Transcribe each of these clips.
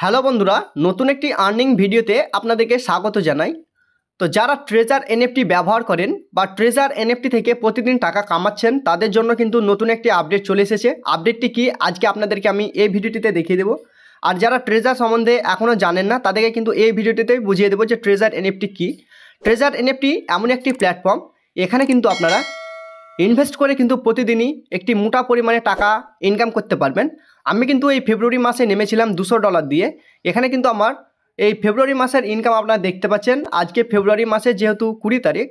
Hello বন্ধুরা, নতুন একটি আর্নিং ভিডিওতে আপনাদেরকে স্বাগত জানাই। তো যারা ট্রেজার এনএফটি ব্যবহার করেন বা ট্রেজার এনএফটি থেকে প্রতিদিন টাকা কামাচ্ছেন, তাদের জন্য কিন্তু নতুন একটি আপডেট চলে এসেছে। আপডেটটি কি আজকে আপনাদেরকে আমি এই ভিডিওটিতে দেখিয়ে দেবো। আর যারা ট্রেজার সম্বন্ধে এখনও জানেন না, তাদেরকে কিন্তু এই ভিডিওটিতে বুঝিয়ে দেবো যে ট্রেজার এনএফটি কী। ট্রেজার এনএফটি এমন একটি প্ল্যাটফর্ম, এখানে কিন্তু আপনারা ইনভেস্ট করে কিন্তু প্রতিদিনই একটি মোটা পরিমাণে টাকা ইনকাম করতে পারবেন। আমি কিন্তু এই ফেব্রুয়ারি মাসে নেমেছিলাম $200 দিয়ে। এখানে কিন্তু আমার এই ফেব্রুয়ারি মাসের ইনকাম আপনারা দেখতে পাচ্ছেন। আজকে ফেব্রুয়ারি মাসে যেহেতু 20 তারিখ,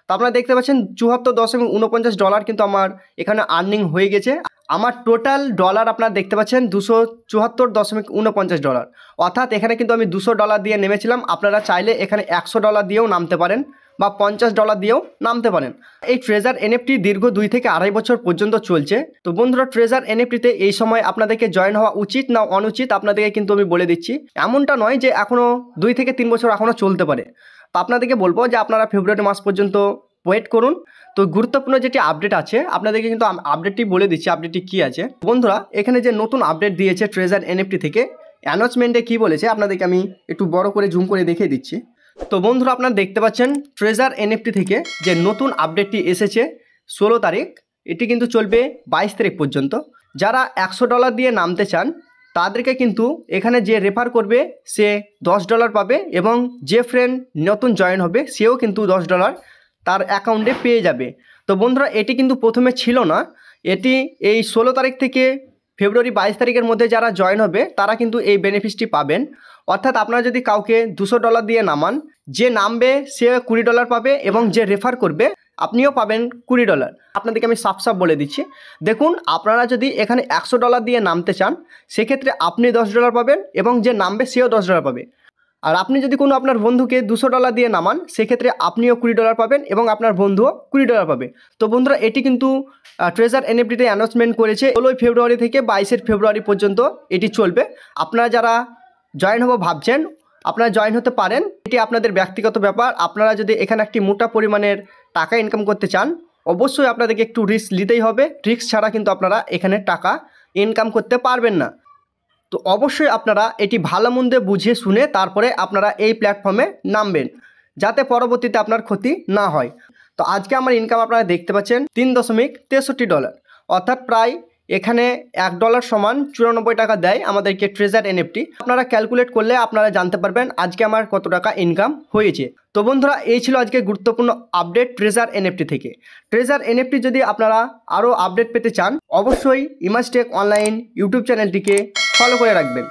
তো আপনারা দেখতে পাচ্ছেন $74.49 কিন্তু আমার এখানে আর্নিং হয়ে গেছে। আমার টোটাল ডলার আপনারা দেখতে পাচ্ছেন $274.49, অর্থাৎ এখানে কিন্তু আমি $200 দিয়ে নেমেছিলাম। আপনারা চাইলে এখানে $100 দিয়েও নামতে পারেন বা $50 দিয়েও নামতে পারেন। এই ট্রেজার এনএফটি দীর্ঘ 2 থেকে আড়াই বছর পর্যন্ত চলছে। তো বন্ধুরা, ট্রেজার এনএফটিতে এই সময় আপনাদেরকে জয়েন হওয়া উচিত না অনুচিত আপনাদেরকে কিন্তু আমি বলে দিচ্ছি। এমনটা নয় যে এখনও 2 থেকে 3 বছর এখনও চলতে পারে। তো আপনাদেরকে বলবো যে আপনারা ফেব্রুয়ারি মাস পর্যন্ত ওয়েট করুন। তো গুরুত্বপূর্ণ যেটি আপডেট আছে আপনাদেরকে কিন্তু আপডেটটি বলে দিচ্ছি, আপডেটটি কী আছে। বন্ধুরা, এখানে যে নতুন আপডেট দিয়েছে ট্রেজার এনএফটি থেকে, অ্যানাউন্সমেন্টে কী বলেছে আপনাদেরকে আমি একটু বড় করে জুম করে দেখিয়ে দিচ্ছি। তো বন্ধুরা, আপনারা দেখতে পাচ্ছেন ট্রেজার এনএফটি থেকে যে নতুন আপডেটটি এসেছে 16 তারিখ, এটি কিন্তু চলবে 22 তারিখ পর্যন্ত। যারা $100 দিয়ে নামতে চান তাদেরকে কিন্তু এখানে যে রেফার করবে সে $10 পাবে, এবং যে ফ্রেন্ড নতুন জয়েন হবে সেও কিন্তু $10 তার অ্যাকাউন্টে পেয়ে যাবে। তো বন্ধুরা, এটি কিন্তু প্রথমে ছিল না, এটি এই 16 তারিখ থেকে ফেব্রুয়ারি 22 তারিখের মধ্যে যারা জয়েন হবে তারা কিন্তু এই বেনিফিটটি পাবেন। অর্থাৎ আপনারা যদি কাউকে $200 দিয়ে নামান, যে নামবে সে $20 পাবে, এবং যে রেফার করবে আপনিও পাবেন $20। আপনাদেরকে আমি সাফ বলে দিচ্ছি। দেখুন, আপনারা যদি এখানে $100 দিয়ে নামতে চান সেক্ষেত্রে আপনি $10 পাবেন, এবং যে নামবে সেও $10 পাবে। আর আপনি যদি কোনো আপনার বন্ধুকে $200 দিয়ে নামান সেক্ষেত্রে আপনিও $20 পাবেন, এবং আপনার বন্ধুও $20 পাবে। তো বন্ধুরা, এটি কিন্তু ট্রেজার এনএফটিতে অ্যানাউন্সমেন্ট করেছে 16 ফেব্রুয়ারি থেকে 22 ফেব্রুয়ারি পর্যন্ত এটি চলবে। আপনারা যারা জয়েন হবো ভাবছেন আপনারা জয়েন হতে পারেন, এটি আপনাদের ব্যক্তিগত ব্যাপার। আপনারা যদি এখানে একটি মোটা পরিমাণের টাকা ইনকাম করতে চান অবশ্যই আপনাদেরকে একটু রিস্ক নিতেই হবে। রিস্ক ছাড়া কিন্তু আপনারা এখানে টাকা ইনকাম করতে পারবেন না। তো অবশ্যই আপনারা এটি ভালো মন্দে বুঝে শুনে তারপরে আপনারা এই প্ল্যাটফর্মে নামবেন, যাতে পরবর্তীতে আপনার ক্ষতি না হয়। তো আজকে আমার ইনকাম আপনারা দেখতে পাচ্ছেন $3.63, অর্থাৎ প্রায় এখানে $1 সমান 94 টাকা দেয় আমাদেরকে ট্রেজার এনএফটি। আপনারা ক্যালকুলেট করলে আপনারা জানতে পারবেন আজকে আমার কত টাকা ইনকাম হয়েছে। তো বন্ধুরা, এই ছিল আজকে গুরুত্বপূর্ণ আপডেট ট্রেজার এনএফটি থেকে। ট্রেজার এনএফটি যদি আপনারা আরও আপডেট পেতে চান অবশ্যই ইমাজটেক অনলাইন ইউটিউব চ্যানেলটিকে ফলো করে রাখবেন।